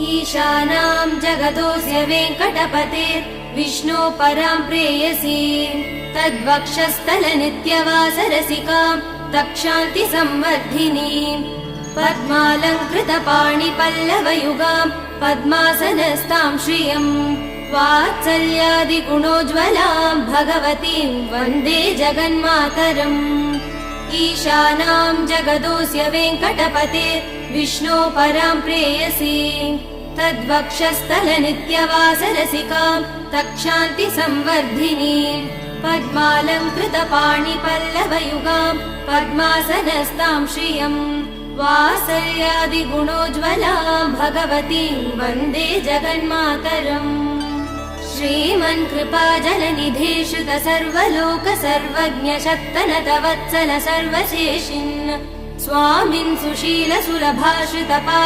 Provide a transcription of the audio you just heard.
ईशानां जगतोऽस्य वेङ्कटपतेर् विष्णो परां प्रेयसी तद्वक्षस्थलनित्यवासरसिकां तक्षान्ति संवर्धिनीं पद्मालङ्कृतपाणिपल्लवयुगां पद्मासनस्तां श्रियम् वात्सल्यादिगुणोज्ज्वलां भगवतीं वन्दे जगन्मातरम् ईशानां जगतोऽस्य वेङ्कटपतेर् विष्णो परां प्रेयसी तद्वक्षस्थलनित्यवासरसिकां तक्षान्ति संवर्धिनीं पद्मालङ्कृतपाणिपल्लवयुगां पद्मासनस्तां श्रियम् वात्सल्यादिगुणोज्ज्वलां भगवतीं वन्दे जगन्मातरम् श्रीमन्कृपाजलनिधे श्रुत सर्वलोक सर्वज्ञ शत्तनत वत्सल सर्वशेषिन् स्वामिन् सुशील सुलभाश्रित